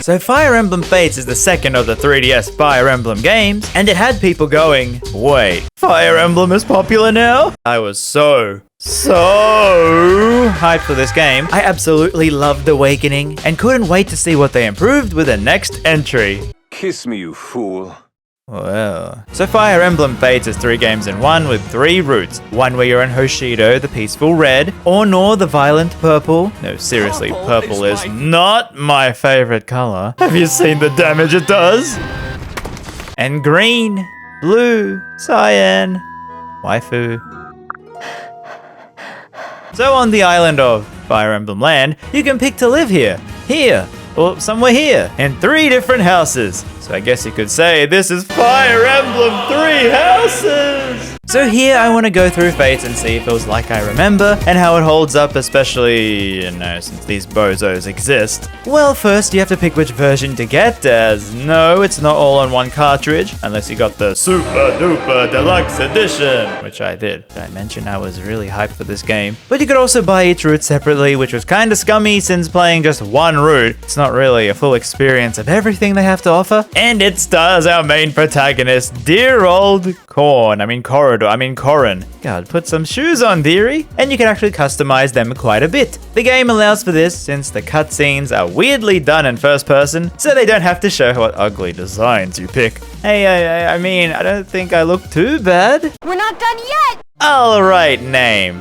So Fire Emblem Fates is the second of the 3DS Fire Emblem games, and it had people going, wait, Fire Emblem is popular now? I was so hyped for this game. I absolutely loved Awakening, and couldn't wait to see what they improved with the next entry. Kiss me, you fool. Well, so Fire Emblem Fates is 3 games in one with 3 routes. One where you're in Hoshido, the peaceful red, or Nor, the violent purple. No, seriously, purple is not my favorite color. Have you seen the damage it does? And green, blue, cyan, waifu. So on the island of Fire Emblem Land, you can pick to live here, or somewhere here, in 3 different houses. So I guess you could say this is Fire Emblem 3 Houses! So here I want to go through Fates and see if it was like I remember, and how it holds up, especially, since these bozos exist. Well, first you have to pick which version to get, as no, it's not all on one cartridge, unless you got the Super Duper Deluxe Edition, which I did. Did I mention I was really hyped for this game? But you could also buy each route separately, which was kinda scummy since playing just one route, it's not really a full experience of everything they have to offer. And it stars our main protagonist, dear old Corrin. God, put some shoes on, dearie. And you can actually customize them quite a bit. The game allows for this since the cutscenes are weirdly done in first person, so they don't have to show what ugly designs you pick. Hey, I don't think I look too bad. We're not done yet! Alright, name.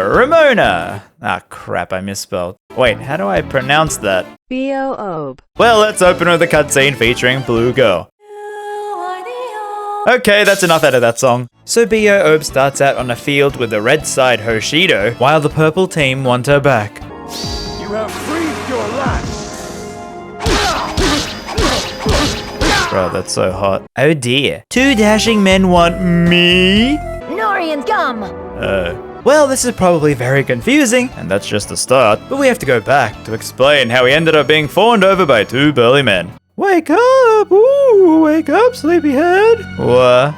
Ramona. Ah, crap, I misspelled. Wait, how do I pronounce that? WOAH. Well, let's open with a cutscene featuring Blue Girl. Okay, that's enough out of that song. So WOAH starts out on a field with the red side Hoshido, while the purple team want her back. You have freed your land. Bro, that's so hot. Oh dear. 2 dashing men want me? Norian's gum! Well, this is probably very confusing, and that's just the start, but we have to go back to explain how he ended up being fawned over by 2 burly men. Wake up! Ooh, wake up, sleepyhead! What?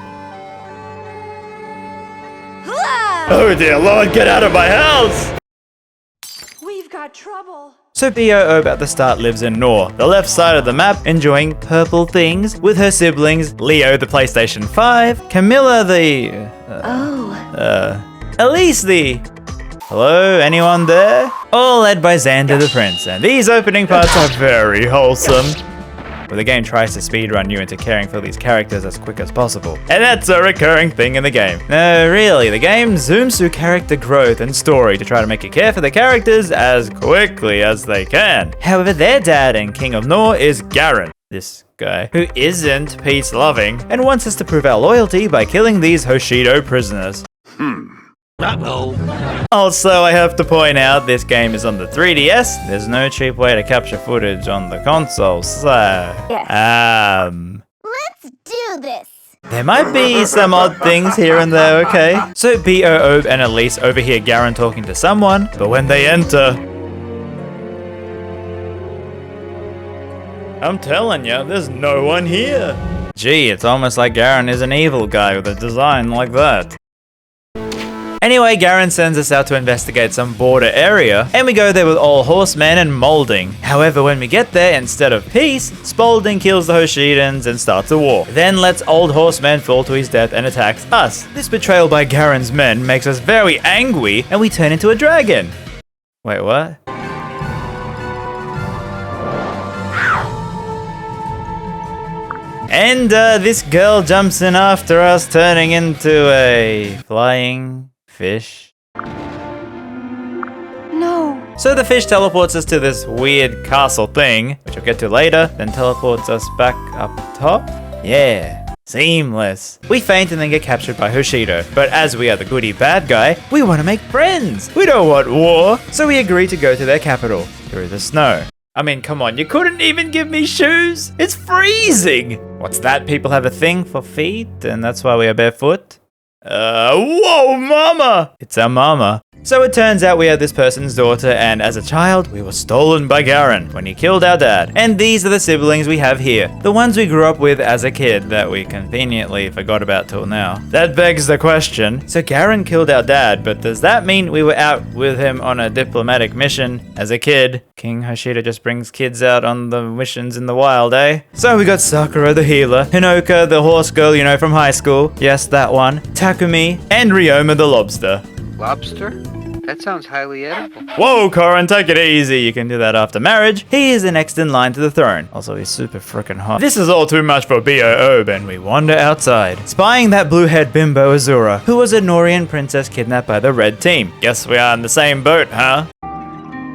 Oh dear Lord, get out of my house! We've got trouble. So WOAH at the start lives in Nor, the left side of the map, enjoying purple things with her siblings, Leo the PlayStation 5, Camilla the... Elise the... Hello, anyone there? All led by Xander the Prince, and these opening parts are very wholesome. Where the game tries to speedrun you into caring for these characters as quick as possible. And that's a recurring thing in the game. No, really, the game zooms through character growth and story to try to make you care for the characters as quickly as they can. However, their dad and King of Nor is Garen, this guy, who isn't peace-loving, and wants us to prove our loyalty by killing these Hoshido prisoners. Also, I have to point out this game is on the 3DS. There's no cheap way to capture footage on the console, so... Let's do this! There might be some odd things here and there, okay? So WOAH and Elise overhear Garen talking to someone, but when they enter... I'm telling you, there's no one here. Gee, it's almost like Garen is an evil guy with a design like that. Anyway, Garen sends us out to investigate some border area, and we go there with all horsemen and Molding. However, when we get there, instead of peace, Spalding kills the Hoshidans and starts a war. Then lets old horseman fall to his death and attacks us. This betrayal by Garen's men makes us very angry, and we turn into a dragon. Wait, what? And this girl jumps in after us, turning into a flying... fish? No. So the fish teleports us to this weird castle thing, which we'll get to later, then teleports us back up top? Yeah. Seamless. We faint and then get captured by Hoshido, but as we are the goody bad guy, we want to make friends. We don't want war, so we agree to go to their capital, through the snow. I mean, come on, you couldn't even give me shoes? It's freezing! What's that? People have a thing for feet, and that's why we are barefoot? Whoa, mama! It's our mama. So it turns out we are this person's daughter, and as a child, we were stolen by Garen when he killed our dad. And these are the siblings we have here. The ones we grew up with as a kid that we conveniently forgot about till now. That begs the question, so Garen killed our dad, but does that mean we were out with him on a diplomatic mission as a kid? King Hoshida just brings kids out on the missions in the wild, eh? So we got Sakura the healer, Hinoka the horse girl you know from high school, yes that one, Takumi, and Ryoma the lobster. Lobster? That sounds highly edible. Whoa, Corin, take it easy. You can do that after marriage. He is the next in line to the throne. Also, he's super freaking hot. This is all too much for BOO, and we wander outside, spying that blue-haired bimbo Azura, who was a Norian princess kidnapped by the red team. Guess we are in the same boat, huh?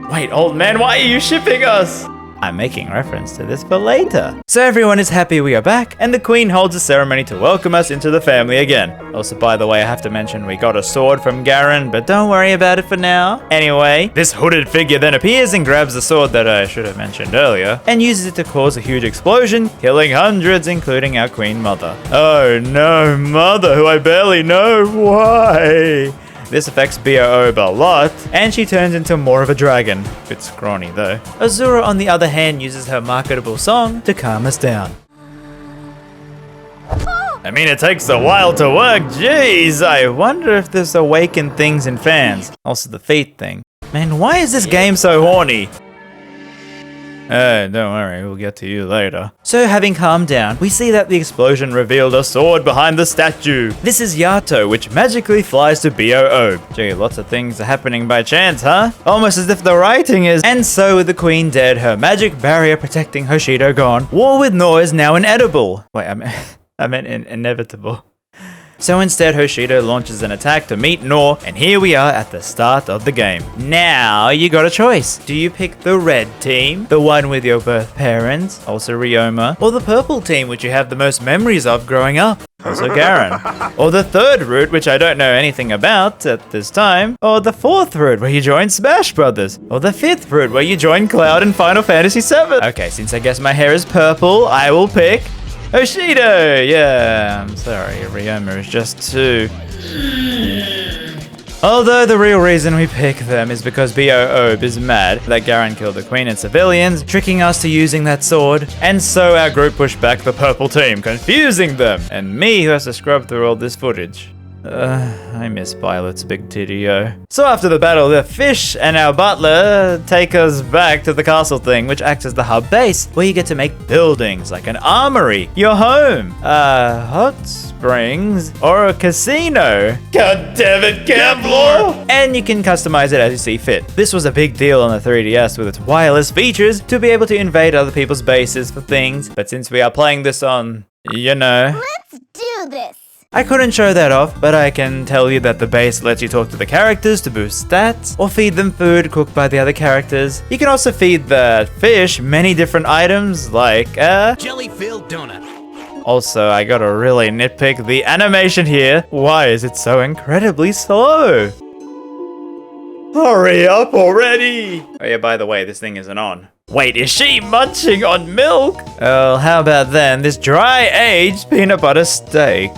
Wait, old man, why are you shipping us? I'm making reference to this for later. So everyone is happy we are back, and the queen holds a ceremony to welcome us into the family again. Also, by the way, I have to mention we got a sword from Garen, but don't worry about it for now. Anyway, this hooded figure then appears and grabs the sword that I should have mentioned earlier, and uses it to cause a huge explosion, killing hundreds, including our queen mother. Oh no, mother, who I barely know, why? This affects BOO a lot, and she turns into more of a dragon. Bit scrawny though. Azura, on the other hand, uses her marketable song to calm us down. I mean, it takes a while to work, jeez! I wonder if this awakened things in fans. Also the feet thing. Man, why is this game so horny? Don't worry, we'll get to you later. So having calmed down, we see that the explosion revealed a sword behind the statue. This is Yato, which magically flies to BOO. Gee, lots of things are happening by chance, huh? Almost as if the writing is. And so with the queen dead, her magic barrier protecting Hoshido gone, war with Nor is now inedible. Wait, I meant inevitable. So instead, Hoshido launches an attack to meet Nor, and here we are at the start of the game. Now, you got a choice. Do you pick the red team, the one with your birth parents, also Ryoma, or the purple team, which you have the most memories of growing up, also Garen? Or the third route, which I don't know anything about at this time, or the fourth route, where you join Smash Brothers, or the fifth route, where you join Cloud in Final Fantasy VII? Okay, since I guess my hair is purple, I will pick Hoshido! Yeah, I'm sorry, Ryoma is just too... Although the real reason we pick them is because BOO is mad that Garen killed the queen and civilians, tricking us to using that sword, and so our group pushed back the purple team, confusing them, and me who has to scrub through all this footage. I miss Violet's big titty, yo. So after the battle, the fish and our butler take us back to the castle thing, which acts as the hub base, where you get to make buildings like an armory, your home, hot springs, or a casino. God damn it, Gambler! And you can customize it as you see fit. This was a big deal on the 3DS with its wireless features to be able to invade other people's bases for things, but since we are playing this on, you know... Let's do this! I couldn't show that off, but I can tell you that the base lets you talk to the characters to boost stats, or feed them food cooked by the other characters. You can also feed the fish many different items, like jelly-filled donut. Also, I gotta really nitpick the animation here. Why is it so incredibly slow? Hurry up already! Oh yeah, by the way, this thing isn't on. Wait, is she munching on milk? Well, how about then this dry-aged peanut butter steak?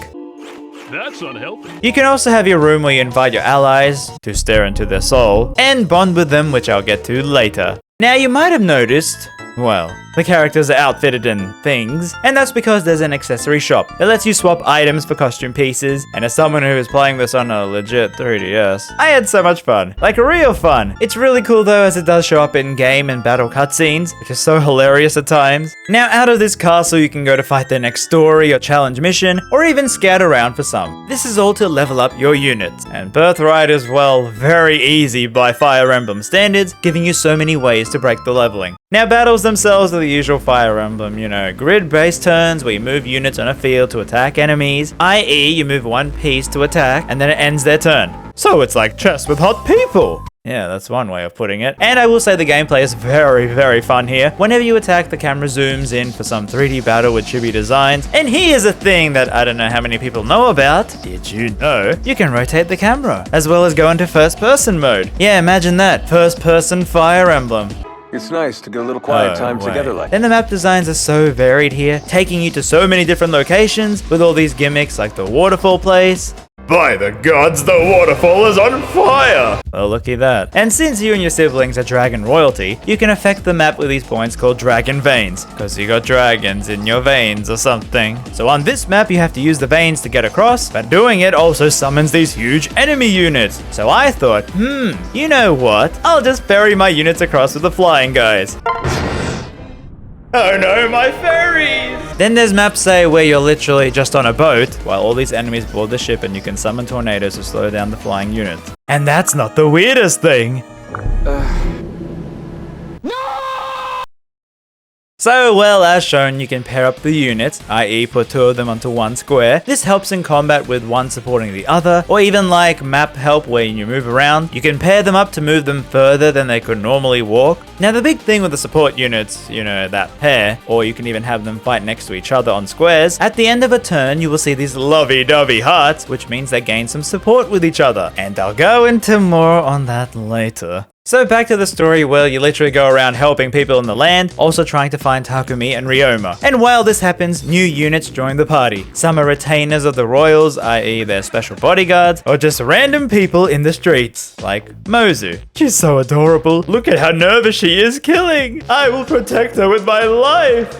That's unhealthy. You can also have your room where you invite your allies to stare into their soul and bond with them, which I'll get to later. Now, you might have noticed, well, the characters are outfitted in things, and that's because there's an accessory shop that lets you swap items for costume pieces, and as someone who is playing this on a legit 3DS, I had so much fun. Like, real fun. It's really cool though, as it does show up in game and battle cutscenes, which is so hilarious at times. Now, out of this castle, you can go to fight the next story or challenge mission, or even scout around for some. This is all to level up your units, and Birthright is, well, very easy by Fire Emblem standards, giving you so many ways to break the leveling. Now, battles themselves are the usual Fire Emblem, you know, grid-based turns where you move units on a field to attack enemies, i.e. you move one piece to attack and then it ends their turn. So it's like chess with hot people. Yeah, that's one way of putting it. And I will say the gameplay is very, very fun here. Whenever you attack, the camera zooms in for some 3D battle with chibi designs. And here's a thing that I don't know how many people know about. Did you know? You can rotate the camera, as well as go into first-person mode. Yeah, imagine that. First-person Fire Emblem. It's nice to get a little quiet time together like Then the map designs are so varied here, taking you to so many different locations with all these gimmicks like the waterfall place, By the gods, the waterfall is on fire! Well, looky that. And since you and your siblings are dragon royalty, you can affect the map with these points called dragon veins, because you got dragons in your veins or something. So on this map, you have to use the veins to get across, but doing it also summons these huge enemy units. So I thought, you know what? I'll just ferry my units across with the flying guys. Oh no, my ferries! Then there's maps, say, where you're literally just on a boat while all these enemies board the ship and you can summon tornadoes to slow down the flying units. And that's not the weirdest thing. So, well, as shown, you can pair up the units, i.e. put two of them onto one square. This helps in combat with one supporting the other, or even like map help where you move around. You can pair them up to move them further than they could normally walk. Now, the big thing with the support units, you know, that pair, or you can even have them fight next to each other on squares, at the end of a turn, you will see these lovey-dovey hearts, which means they gain some support with each other. And I'll go into more on that later. So back to the story where you literally go around helping people in the land, also trying to find Takumi and Ryoma. And while this happens, new units join the party. Some are retainers of the royals, i.e. their special bodyguards, or just random people in the streets, like Mozu. She's so adorable. Look at how nervous she is killing. I will protect her with my life.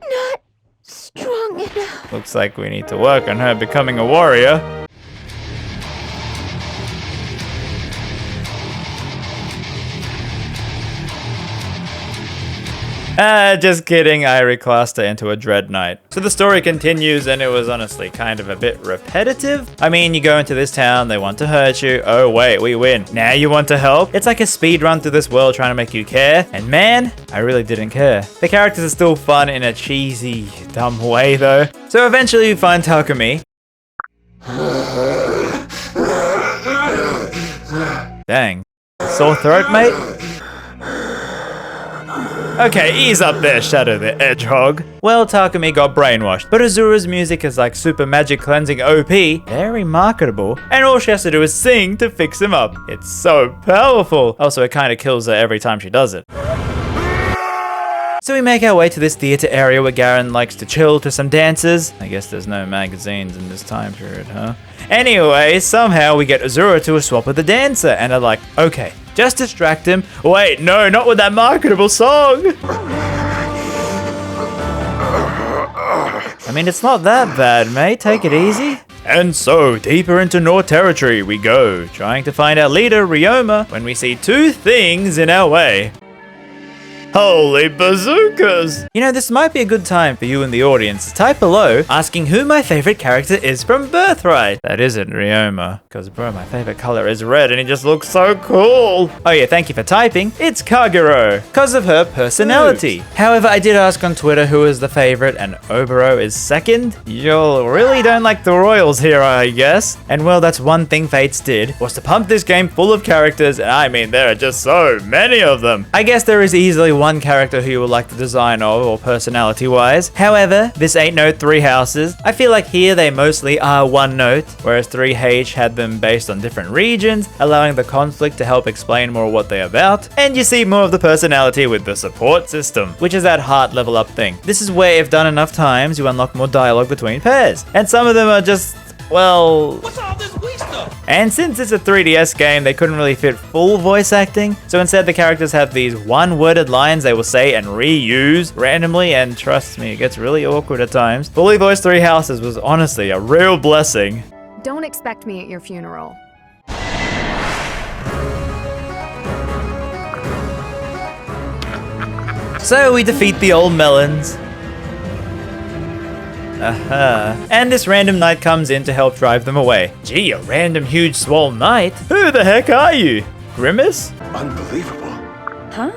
Not strong enough. Looks like we need to work on her becoming a warrior. Just kidding, I reclassed her into a Dread Knight. So the story continues, and it was honestly kind of a bit repetitive. I mean, you go into this town, they want to hurt you. Oh wait, we win. Now you want to help? It's like a speed run through this world trying to make you care. And man, I really didn't care. The characters are still fun in a cheesy, dumb way though. So eventually you find Takumi. Dang. Sore throat, mate? Okay, ease up there, Shadow the Hedgehog. Well, Takumi got brainwashed, but Azura's music is like super magic cleansing OP, very marketable, and all she has to do is sing to fix him up. It's so powerful. Also, it kind of kills her every time she does it. So we make our way to this theater area where Garen likes to chill to some dances. I guess there's no magazines in this time period, huh? Anyway, somehow we get Azura to a swap with the dancer, and are like, okay, just distract him. Wait, no, not with that marketable song. I mean, it's not that bad, mate. Take it easy. And so, deeper into North territory we go, trying to find our leader, Ryoma, when we see two things in our way. Holy bazookas! You know, this might be a good time for you in the audience to type below asking who my favorite character is from Birthright. That isn't Ryoma, because bro, my favorite color is red and he just looks so cool. Oh yeah, thank you for typing. It's Kagero, because of her personality. However, I did ask on Twitter who is the favorite and Obero is second. You really don't like the royals here, I guess. And well, that's one thing Fates did, was to pump this game full of characters, and I mean, there are just so many of them. I guess there is easily one character who you would like the design of or personality wise. However, this ain't no Three Houses. I feel like here they mostly are one note, whereas 3H had them based on different regions, allowing the conflict to help explain more what they're about. And you see more of the personality with the support system, which is that heart level up thing. This is where if done enough times, you unlock more dialogue between pairs. And some of them are just, well... What's all this weak stuff? And since it's a 3DS game, they couldn't really fit full voice acting, so instead the characters have these one-worded lines they will say and reuse randomly, and trust me, it gets really awkward at times. Fully voiced Three Houses was honestly a real blessing. Don't expect me at your funeral. So we defeat the old melons. And this random knight comes in to help drive them away. Gee, a random huge swole knight? Who the heck are you? Grimace? Unbelievable. Huh?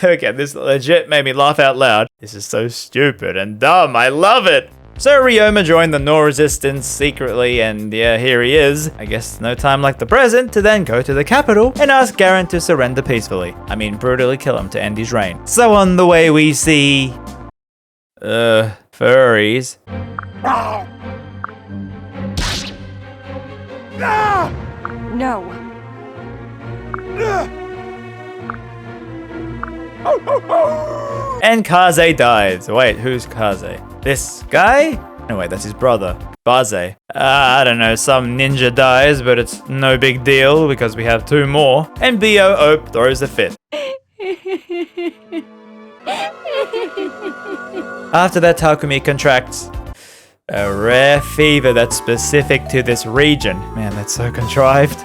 Okay, this legit made me laugh out loud. This is so stupid and dumb, I love it! So Ryoma joined the Nor resistance secretly, and yeah, here he is. I guess no time like the present to then go to the capital and ask Garen to surrender peacefully. I mean, brutally kill him to end his reign. So on the way we see... furries. No. and Kaze dies. Wait, who's Kaze? This guy? No, wait, that's his brother. Baze. I don't know, some ninja dies, but it's no big deal because we have 2 more. And WOAH throws a fit. After that, Takumi contracts a rare fever that's specific to this region. Man, that's so contrived.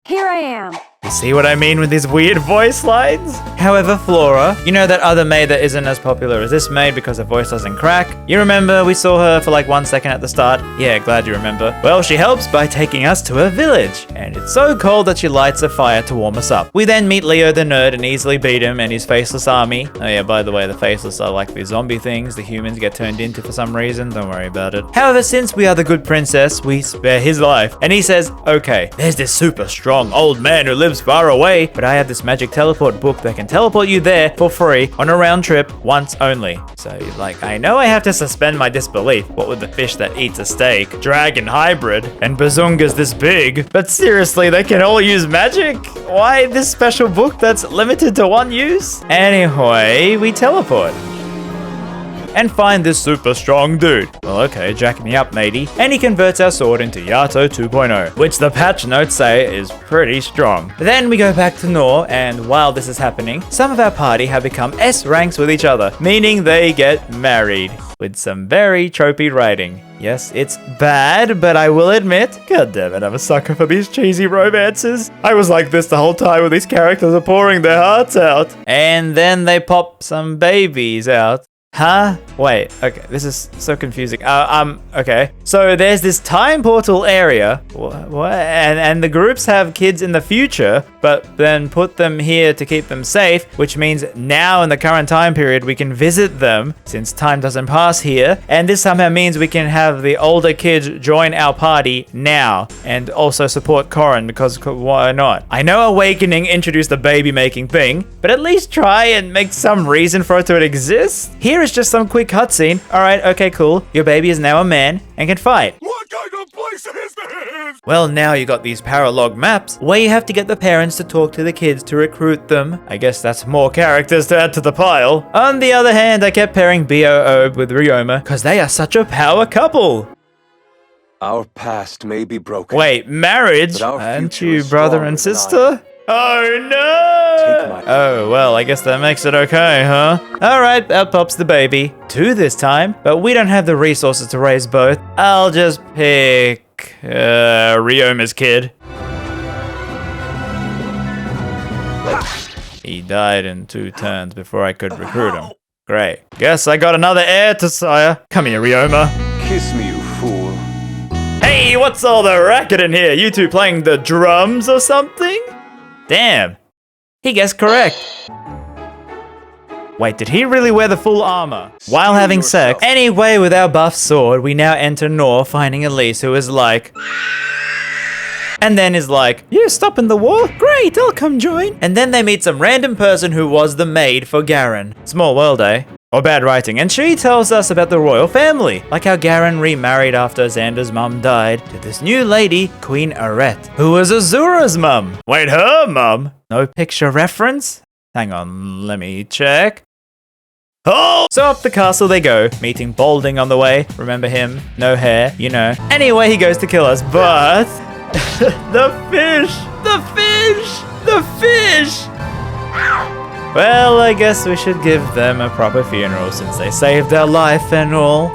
Here I am. You see what I mean with these weird voice lines? However, Flora, you know that other maid that isn't as popular as this maid because her voice doesn't crack? You remember we saw her for like 1 second at the start? Yeah, glad you remember. Well, she helps by taking us to her village. And it's so cold that she lights a fire to warm us up. We then meet Leo the nerd and easily beat him and his faceless army. Oh yeah, by the way, the faceless are like the zombie things the humans get turned into for some reason. Don't worry about it. However, since we are the good princess, we spare his life. And he says, okay, there's this super strong old man who lives far away, but I have this magic teleport book that can teleport you there for free on a round trip once only. So you're like, I know I have to suspend my disbelief. What with the fish that eats a steak, dragon hybrid, and bazungas this big? But seriously, they can all use magic? Why this special book that's limited to 1 use? Anyway, we teleport and find this super strong dude. Well, okay, jack me up, matey. And he converts our sword into Yato 2.0, which the patch notes say is pretty strong. Then we go back to Nor, and while this is happening, some of our party have become S ranks with each other, meaning they get married. With some very tropey writing. Yes, it's bad, but I will admit, god damn it, I'm a sucker for these cheesy romances. I was like this the whole time when these characters are pouring their hearts out. And then they pop some babies out. Huh? Wait, okay, this is so confusing. Okay. So there's this time portal area, what? And the groups have kids in the future, but then put them here to keep them safe, which means now in the current time period, we can visit them since time doesn't pass here. And this somehow means we can have the older kids join our party now and also support Corrin because why not? I know Awakening introduced the baby making thing, but at least try and make some reason for it to exist. Here is just some quick cutscene. Alright, okay, cool. Your baby is now a man and can fight. What kind of place is this? Well, now you got these paralog maps where you have to get the parents to talk to the kids to recruit them. I guess that's more characters to add to the pile. On the other hand, I kept pairing WOAH with Ryoma because they are such a power couple. Our past may be broken. Wait, marriage? Aren't you brother and sister? Oh no! Oh, well, I guess that makes it okay, huh? Alright, out pops the baby. 2 this time, but we don't have the resources to raise both. I'll just pick Ryoma's kid. He died in 2 turns before I could recruit him. Great. Guess I got another heir to sire. Come here, Ryoma. Kiss me, you fool. Hey, what's all the racket in here? You two playing the drums or something? Damn. He guessed correct. Wait, did he really wear the full armor while having sex? Anyway, with our buff sword, we now enter Nor, finding Elise, who is like... And then is like, you're stopping the war? Great, I'll come join. And then they meet some random person who was the maid for Garen. Small world, eh? Or bad writing. And she tells us about the royal family, like how Garen remarried after Xander's mum died to this new lady, Queen Arete, who was Azura's mum. Wait, her mum? No picture reference? Hang on, let me check. Oh! So up the castle they go, meeting Balding on the way. Remember him? No hair, you know. Anyway, he goes to kill us, but... The fish! The fish! The fish! Well, I guess we should give them a proper funeral since they saved our life and all.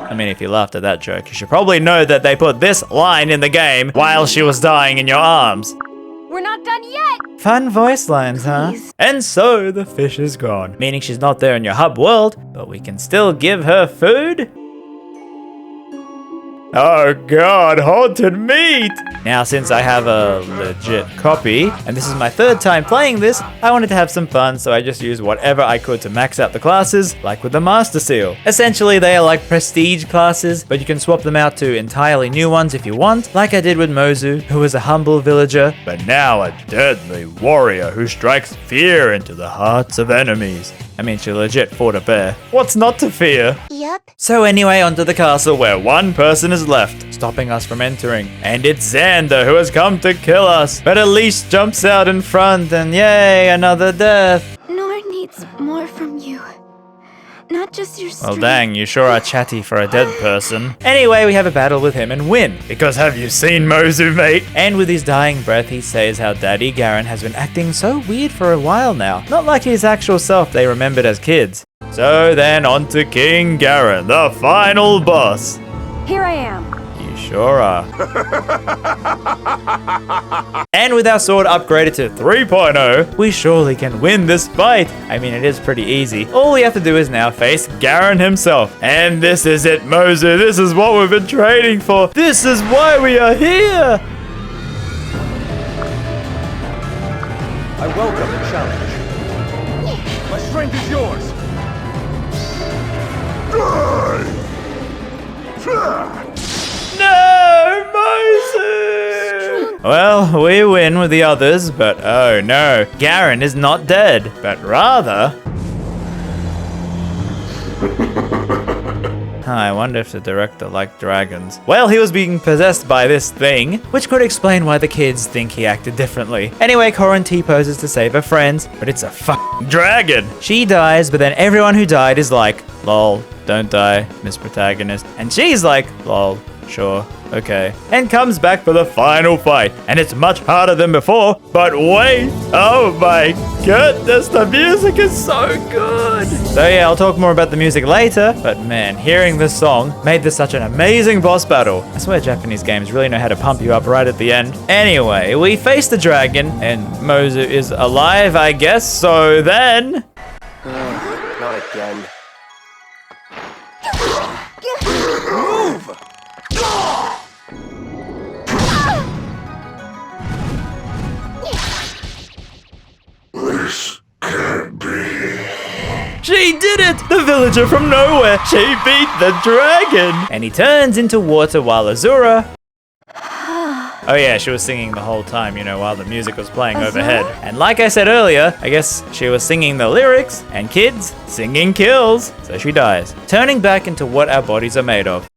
I mean, if you laughed at that joke, you should probably know that they put this line in the game while she was dying in your arms. We're not done yet! Fun voice lines, huh? And so the fish is gone, meaning she's not there in your hub world, but we can still give her food? Oh god, haunted meat! Now since I have a legit copy, and this is my 3rd time playing this, I wanted to have some fun, so I just used whatever I could to max out the classes, like with the Master Seal. Essentially, they are like prestige classes, but you can swap them out to entirely new ones if you want, like I did with Mozu, who was a humble villager, but now a deadly warrior who strikes fear into the hearts of enemies. I mean, she legit fought a bear. What's not to fear? Yep. So anyway, onto the castle where one person is left, stopping us from entering. And it's Xander who has come to kill us. But Elise jumps out in front and yay, another death. Nor needs more from you. Not just your Well strength. dang, you sure are chatty for a dead person. Anyway, we have a battle with him and win. Because have you seen Mozu, mate? And with his dying breath, he says how Daddy Garen has been acting so weird for a while now. Not like his actual self they remembered as kids. So then on to King Garen, the final boss. Here I am. You sure are. And with our sword upgraded to 3.0, we surely can win this fight. I mean, it is pretty easy. All we have to do is now face Garen himself. And this is it, Mozu. This is what we've been training for. This is why we are here. I welcome the challenge. My strength is yours. No, Mozu! Well, we win with the others, but oh no, Garen is not dead, but rather... I wonder if the director liked dragons. Well, he was being possessed by this thing, which could explain why the kids think he acted differently. Anyway, Corin T-poses to save her friends, but it's a fucking dragon! She dies, but then everyone who died is like, lol, don't die, Miss Protagonist. And she's like, lol, sure, okay. And comes back for the final fight. And it's much harder than before, but wait! Oh my goodness, the music is so good! So yeah, I'll talk more about the music later, but man, hearing this song made this such an amazing boss battle. I swear Japanese games really know how to pump you up right at the end. Anyway, we face the dragon, and Mozu is alive, I guess, so then... Not again. She did it! The villager from nowhere! She beat the dragon! And he turns into water while Azura... Oh yeah, she was singing the whole time, you know, while the music was playing overhead. And like I said earlier, I guess she was singing the lyrics, and kids, singing kills, so she dies. Turning back into what our bodies are made of.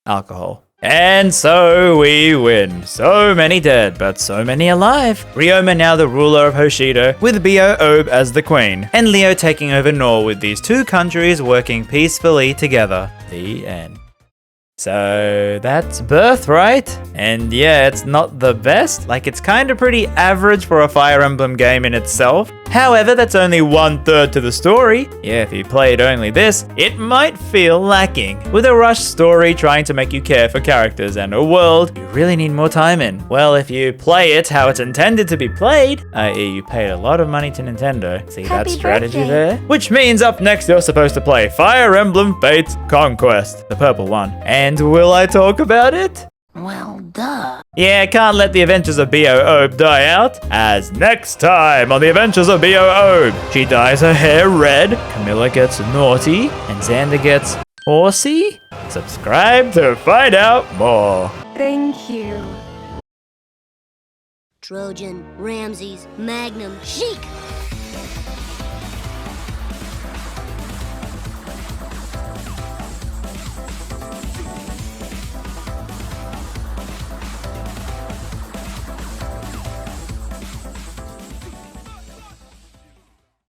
Alcohol. And so we win. So many dead, but so many alive. Ryoma now the ruler of Hoshido, with WOAH as the queen, and Leo taking over Nor, with these two countries working peacefully together. The end. So that's Birthright, and yeah, it's not the best. Like, it's kind of pretty average for a Fire Emblem game in itself. However, that's only 1/3 to the story. Yeah, if you played only this, it might feel lacking. With a rushed story trying to make you care for characters and a world you really need more time in. Well, if you play it how it's intended to be played, i.e. you paid a lot of money to Nintendo, see that Happy strategy birthday. there? Which means up next you're supposed to play Fire Emblem Fates Conquest, the purple one. And will I talk about it? Well, duh. Yeah, can't let the adventures of WOAH die out, as next time on the adventures of WOAH, she dyes her hair red, Camilla gets naughty, and Xander gets horsey? Subscribe to find out more. Thank you. Trojan, RamZaes, Magnum, Sheik!